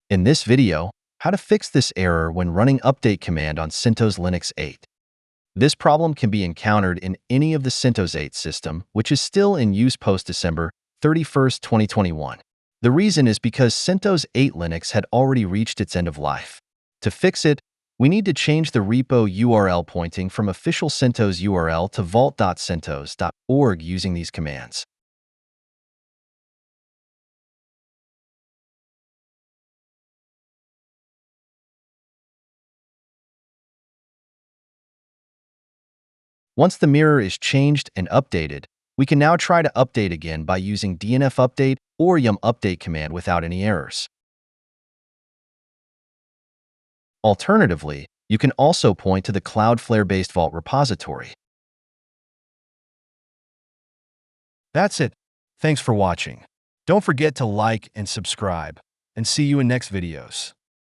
In this video, how to fix this error when running update command on CentOS Linux 8. This problem can be encountered in any of the CentOS 8 system, which is still in use post-December 31st, 2021. The reason is because CentOS 8 Linux had already reached its end of life. To fix it, we need to change the repo URL pointing from official CentOS URL to vault.centos.org using these commands. Once the mirror is changed and updated, we can now try to update again by using dnf update or yum update command without any errors. Alternatively, you can also point to the Cloudflare-based Vault repository. That's it. Thanks for watching. Don't forget to like and subscribe, and see you in next videos.